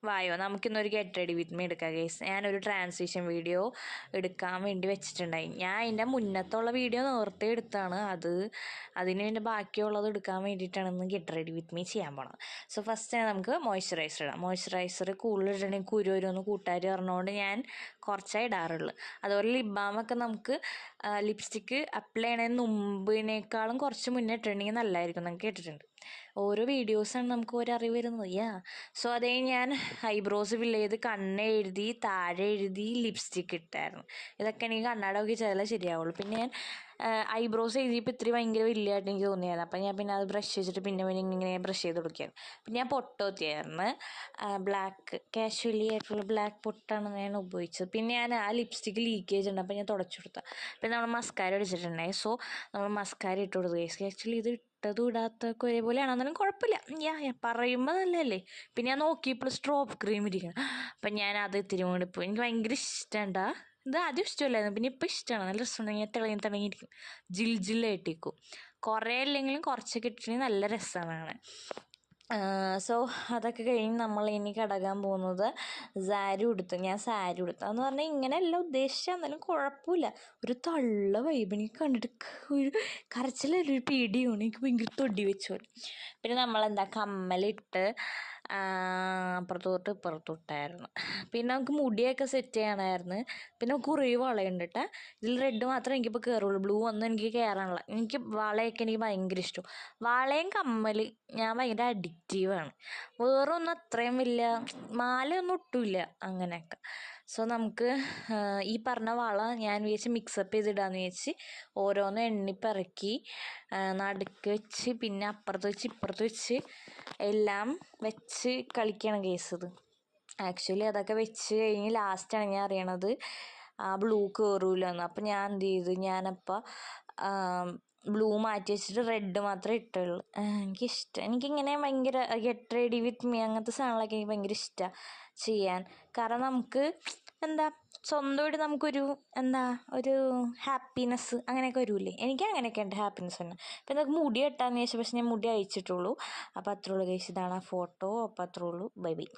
വായോ നമുക്കിന്നൊരു get ready with me എടുക്കാം ഗൈസ്. ഞാനൊരു ട്രാൻസിഷൻ വീഡിയോ എടുക്കാൻ വേണ്ടി വെച്ചിട്ടുണ്ടായി. ഞാൻ അതിൻ്റെ മുന്നത്തുള്ള വീഡിയോ നേരത്തെ എടുത്താണ്. അതിന് പിന്നെ ബാക്കിയുള്ളത് എടുക്കാൻ വേണ്ടിയിട്ടാണ് ഇന്ന് ഗെറ്റ് റെഡി വിത്ത് മീ ചെയ്യാൻ പോണത്. സോ ഫസ്റ്റ് നമുക്ക് മോയ്സ്ചറൈസർ ഇടാം. മോയ്സ്ചറൈസർ കൂടുതലിടണമെങ്കിൽ കുരു വരുമെന്ന് കൂട്ടുകാർ പറഞ്ഞുകൊണ്ട് ഞാൻ കുറച്ചായി ഇടാറുള്ളൂ. അതുപോലെ ലിപ് ബാമൊക്കെ നമുക്ക് ലിപ്സ്റ്റിക്ക് അപ്ലൈ ചെയ്യണതിന് മുമ്പിനേക്കാളും കുറച്ച് മുന്നേ ഇട്ടിട്ടുണ്ടെങ്കിൽ നല്ലതായിരിക്കും. നമുക്ക് കേട്ടിട്ടുണ്ട്. ഓരോ വീഡിയോസാണ് നമുക്ക് ഓരോ അറിവ് വരുന്നത്. സോ അതേ ഞാൻ ഐബ്രോസ് ഫില്ല് ചെയ്ത് കണ്ണെഴുതി താഴെ എഴുതി ലിപ്സ്റ്റിക്ക് ഇട്ടായിരുന്നു. ഇതൊക്കെ എനിക്ക് കണ്ണാട നോക്കി ചെയ്താലേ ശരിയാവുള്ളൂ. പിന്നെ ഞാൻ ഐബ്രോസ് എഴുതിയപ്പോൾ ഇത്തിരി ഭയങ്കര വലിയതായിട്ട് എനിക്ക് തോന്നിയായിരുന്നു. അപ്പം ഞാൻ പിന്നെ അത് ബ്രഷ് വെച്ചിട്ട് പിന്നെ ഇങ്ങനെ ബ്രഷ് ചെയ്ത് കൊടുക്കുകയാണ്. പിന്നെ ഞാൻ പൊട്ടോത്തിയായിരുന്നു. ബ്ലാക്ക് കാഷ്വലി ആയിട്ടുള്ള ബ്ലാക്ക് പൊട്ടാണ് ഞാൻ ഉപയോഗിച്ചത്. പിന്നെ ഞാൻ ആ ലിപ്സ്റ്റിക്ക് ലീക്കേജ് ഉണ്ട്, അപ്പോൾ ഞാൻ തുടച്ചു കൊടുത്തത്. പിന്നെ നമ്മൾ മസ്കാര അടിച്ചിട്ടുണ്ടായി. സോ നമ്മൾ മസ്കാര ഇട്ട് കൊടുത്തു. ആക്ച്വലി ഇത് ഇട്ടതും ഇടാത്തൊക്കെ ഒരേപോലെയാണെന്നാലും കുഴപ്പമില്ല. പറയുമ്പോൾ നല്ലതല്ലേ. പിന്നെ ഞാൻ നോക്കിയപ്പോൾ സ്ട്രോപ്പ് ക്രീം ഇരിക്കണം. അപ്പം ഞാൻ അത് ഇത്തിരി കൂടി പോയി. എനിക്ക് ഭയങ്കര ഇഷ്ടമുണ്ടാ. ഇത് ആദ്യം ഇഷ്ടമല്ലായിരുന്നു, പിന്നെ ഇപ്പം ഇഷ്ടമാണ്. നല്ല രസമുണ്ടെങ്കിൽ തിളങ്ങിയിരിക്കും, ജില്ലായിട്ടിരിക്കും. കുറേ അല്ലെങ്കിലും കുറച്ചൊക്കെ ഇട്ടിട്ടുണ്ടെങ്കിൽ നല്ല രസമാണ്. സോ അതൊക്കെ കഴിഞ്ഞ് നമ്മൾ ഇനി കടക്കാൻ പോകുന്നത് സാരി ഉടുത്തു. ഞാൻ സാരി ഉടുത്തു എന്ന് പറഞ്ഞാൽ ഇങ്ങനെയല്ല ഉദ്ദേശിച്ചത്, എന്നാലും കുഴപ്പമില്ല. ഒരു തള്ള വൈബ് എനിക്ക് കണ്ടിട്ട് ഒരു കരച്ചിലല്ല, ഒരു പേടിയാണ്. എനിക്ക് ഭയങ്കര തൊടി വെച്ചു. പിന്നെ നമ്മളെന്താ കമ്മലിട്ട് അപ്പുറത്തോട്ട് ഇപ്പുറത്തോട്ടായിരുന്നു. പിന്നെ നമുക്ക് മുടിയൊക്കെ സെറ്റ് ചെയ്യണമായിരുന്നു. പിന്നെ കുറേ വളയുണ്ട് കേട്ടോ. ഇതിൽ റെഡ് മാത്രമേ എനിക്കിപ്പോൾ കയറുള്ളൂ, ബ്ലൂ ഒന്നും എനിക്ക് കയറാനുള്ള. എനിക്ക് വളയൊക്കെ എനിക്ക് ഭയങ്കര ഇഷ്ടം. വളയും കമ്മൽ ഞാൻ ഭയങ്കര അഡിക്റ്റീവാണ്. വേറൊന്നും അത്രയും വലിയ മാലയൊന്നും ഒട്ടുമില്ല അങ്ങനെയൊക്കെ. സോ നമുക്ക് ഈ പറഞ്ഞ വള ഞാൻ വിചാരിച്ച് മിക്സപ്പ് ചെയ്തിടാന്ന് വിചാരിച്ച് ഓരോന്നും എണ്ണിപ്പിറക്കി നടുക്ക് വെച്ച് പിന്നെ അപ്പുറത്ത് വെച്ച് ഇപ്പുറത്ത് വെച്ച് എല്ലാം വെച്ച് കളിക്കണം കേസത്. ആക്ച്വലി അതൊക്കെ വെച്ച് കഴിഞ്ഞ് ലാസ്റ്റാണ് ഞാൻ അറിയണത് ആ ബ്ലൂ കയറൂലെന്ന്. അപ്പം ഞാൻ എന്ത് ചെയ്തു, ഞാനപ്പോൾ ബ്ലൂ മാറ്റി വെച്ചിട്ട് റെഡ് മാത്രമേ ഇട്ടുള്ളൂ. എനിക്കിഷ്ടം, എനിക്കിങ്ങനെ ഭയങ്കര ഗെറ്റ് റെഡി വിത്ത് മീ അങ്ങനത്തെ സാധനങ്ങളൊക്കെ എനിക്ക് ഭയങ്കര ഇഷ്ടമാണ് ചെയ്യാൻ. കാരണം നമുക്ക് എന്താ സ്വന്തമായിട്ട് നമുക്കൊരു ഒരു ഹാപ്പിനെസ് അങ്ങനെയൊക്കെ വരില്ലേ. എനിക്ക് അങ്ങനെയൊക്കെ ഉണ്ട് ഹാപ്പിനെസ് തന്നെ. പിന്നെ നമുക്ക് മുടി കെട്ടാന്ന് ചോദിച്ചാൽ പക്ഷേ ഞാൻ മുടി അയച്ചിട്ടുള്ളൂ. അപ്പോൾ അത്രേ ഉള്ളൂ ഗൈസ്. ഇതാണ് ആ ഫോട്ടോ. അപ്പോൾ അത്രേ ഉള്ളൂ. Bye bye.